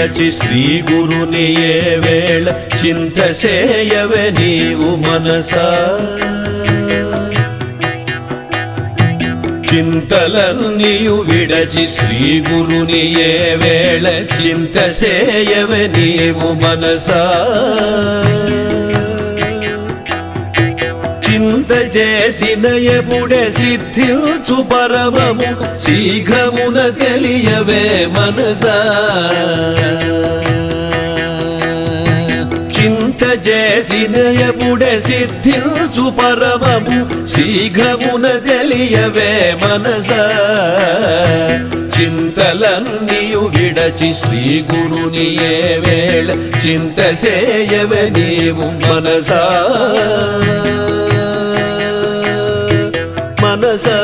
విడచి శ్రీ గురుని ఏ వేళ చింత చేయవే నీవు మనసా చింతలన్నీయు విడచి శ్రీ గురుని ఏ వేళ చింత చేయవే నీవు మనసా చింత చేసిన ఎప్పుడే సిద్ధించు పరమము శీఘ్రమున తెలియవే మనసా చింత చేసిన ఎప్పుడే సిద్ధించు పరమము శీఘ్రమున తెలియవే మనసా చింతలన్నీయు విడచి శ్రీ గురుని ఏ వేళ చింత చేయవే నీవు మనసా మనసా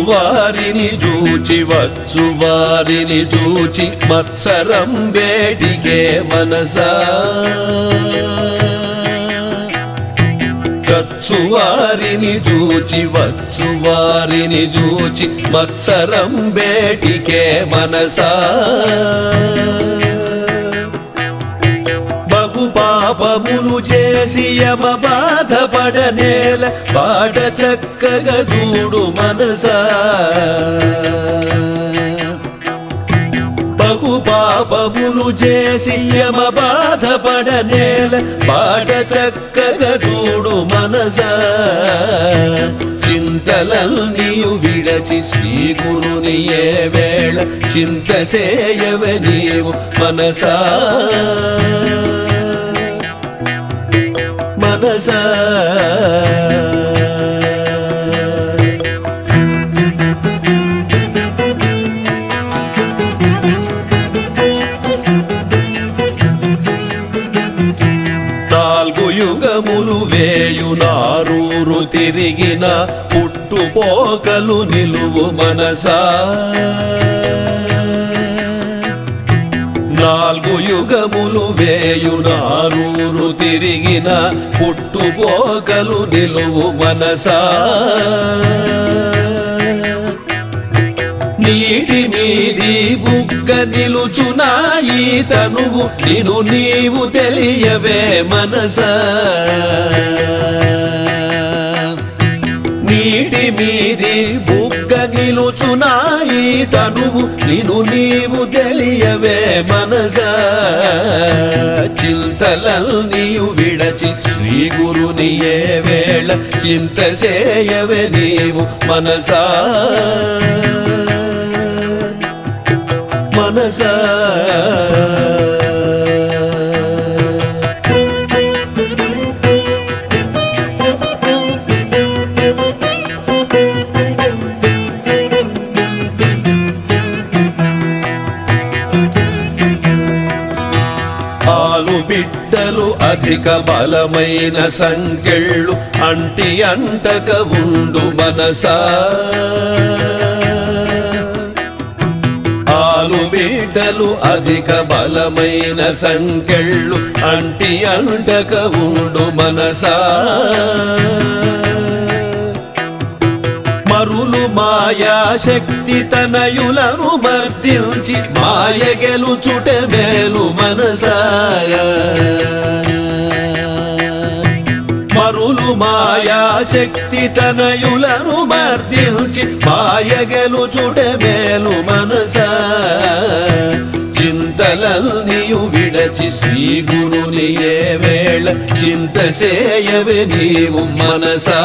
వారిని చూచి వచ్చు వారిని చూచి మత్సరం వేడికే మనసా చచ్చు వారిని చూచి వచ్చు వారిని చూచి మత్సరం వేడికే మనసా పాపములు చేసి యమ బాధపడనేల పాట చక్కగా చూడు మనసా బహు పాపములు చేసి యమ బాధపడనేల పాట చక్కగా చూడు మనసా చింతలన్నీయు విడచి శ్రీ గురుని ఏ వేళ చింత చేయవే నీవు మనసా మనసా నాలుగు యుగములు వేయునారూరు తిరిగిన పుట్టుపోకలు నిలువు మనసా నాలుగు యుగములు వేయునారూరు తిరిగిన పుట్టుపోకలు నిలువు మనసా నీటి మీది బుగ్గ నిలుచునాయి తనువు నిను నీవు తెలియవే మనసా నీటి మీది బుగ్గ నిలుచునాయి తనువు నిను నీవు తెలియవే మనసా చింతలన్నీయు విడచి శ్రీ గురుని ఏ వేళ చింత చేయవే నీవు మనసా మనసా బిడ్డలు అధిక బలమైన సంకెళ్ళు అంటి అంటక ఉండు మనసా ఆలు బిడ్డలు అధిక బలమైన సంకెళ్ళు అంటి అంటక ఉండు మనసా మరులు మాయా శక్తి తనయులను మర్దించి మాయ గెలుచుట మేలు మనసా మరులు మాయా శక్తి తనయులను మర్దించి మాయ గెలుచుట మేలు మనసా చింతలన్నీయు విడచి శ్రీ గురుని ఏ వేళ చింత చేయవే నీవు మనసా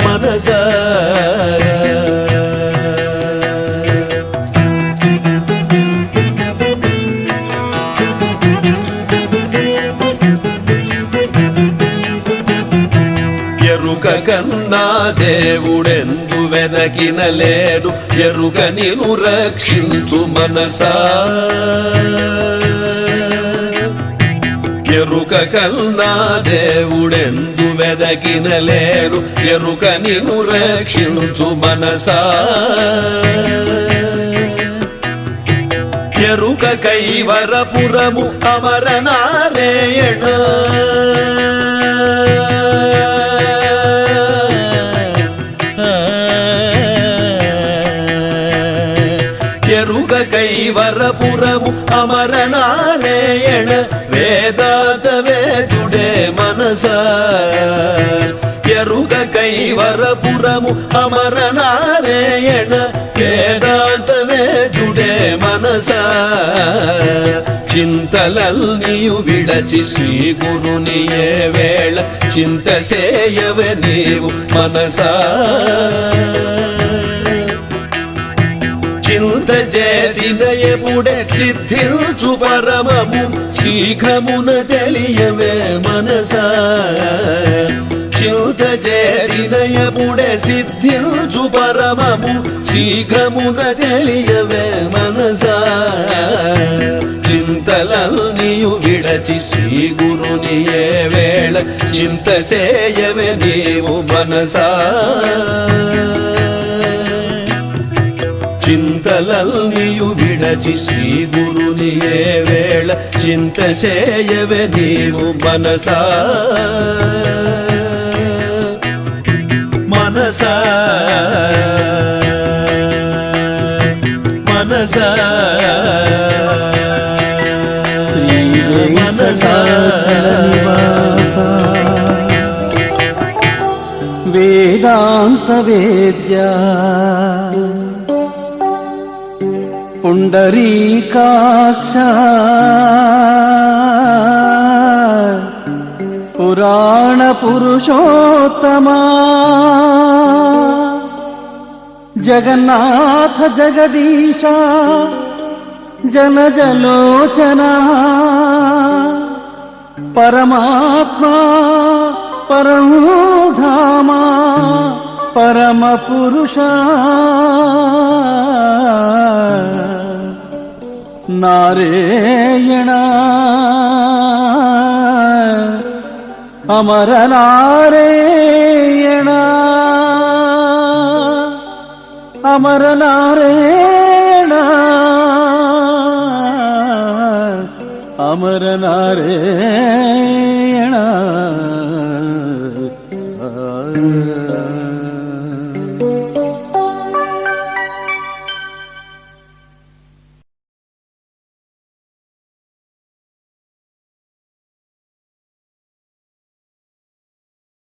మనసా ఎరుక కన్నా దేవుడెందు వెదకిన లేడు ఎరుక నిను రక్షించు మనసా ఎరుక కన్నా దేవుడెందు వెదకినలేరు ఎరుక నిను రక్షించు మనసా ఎరుక కైవరపురము అమర నారాయణ ఎరుక కైవరపురము అమర నారాయణ వేదాంత వేదుడే మనసా ఎరుక కైవరపురము అమర నారాయణ వేదాంత వేదుడే మనసా చింతలల్నియు విడచి శ్రీ గురుని ఏ వేళ చింత సేయవే నీవు మనసా చింత చేసిన ఎప్పుడే సిద్ధించు పరమము శీఘ్రమున తెలియవే మనసా చింత చేసిన ఎప్పుడే సిద్ధించు పరమము శీఘ్రమున తెలియవే మనసా చింతలల్నియు విడచి శ్రీ గురుని ఏ వేళ చింత సేయవే నీవు మనసా చింతలల్నియు విడచి శ్రీ గురుని ఏ వేళ చింత సేయవే నీవు మనసా మనసా మనసా శ్రీ వేదాంత వేద్య పుండరీకాక్ష పురాణ పురుషోత్తమా జగన్నాథ జగదీశ జనజలోచనా పరమాత్మా పరమధామా పరమ పురుష నారాయణ అమర నారాయణ అమర నారాయణ అమర నారాయణ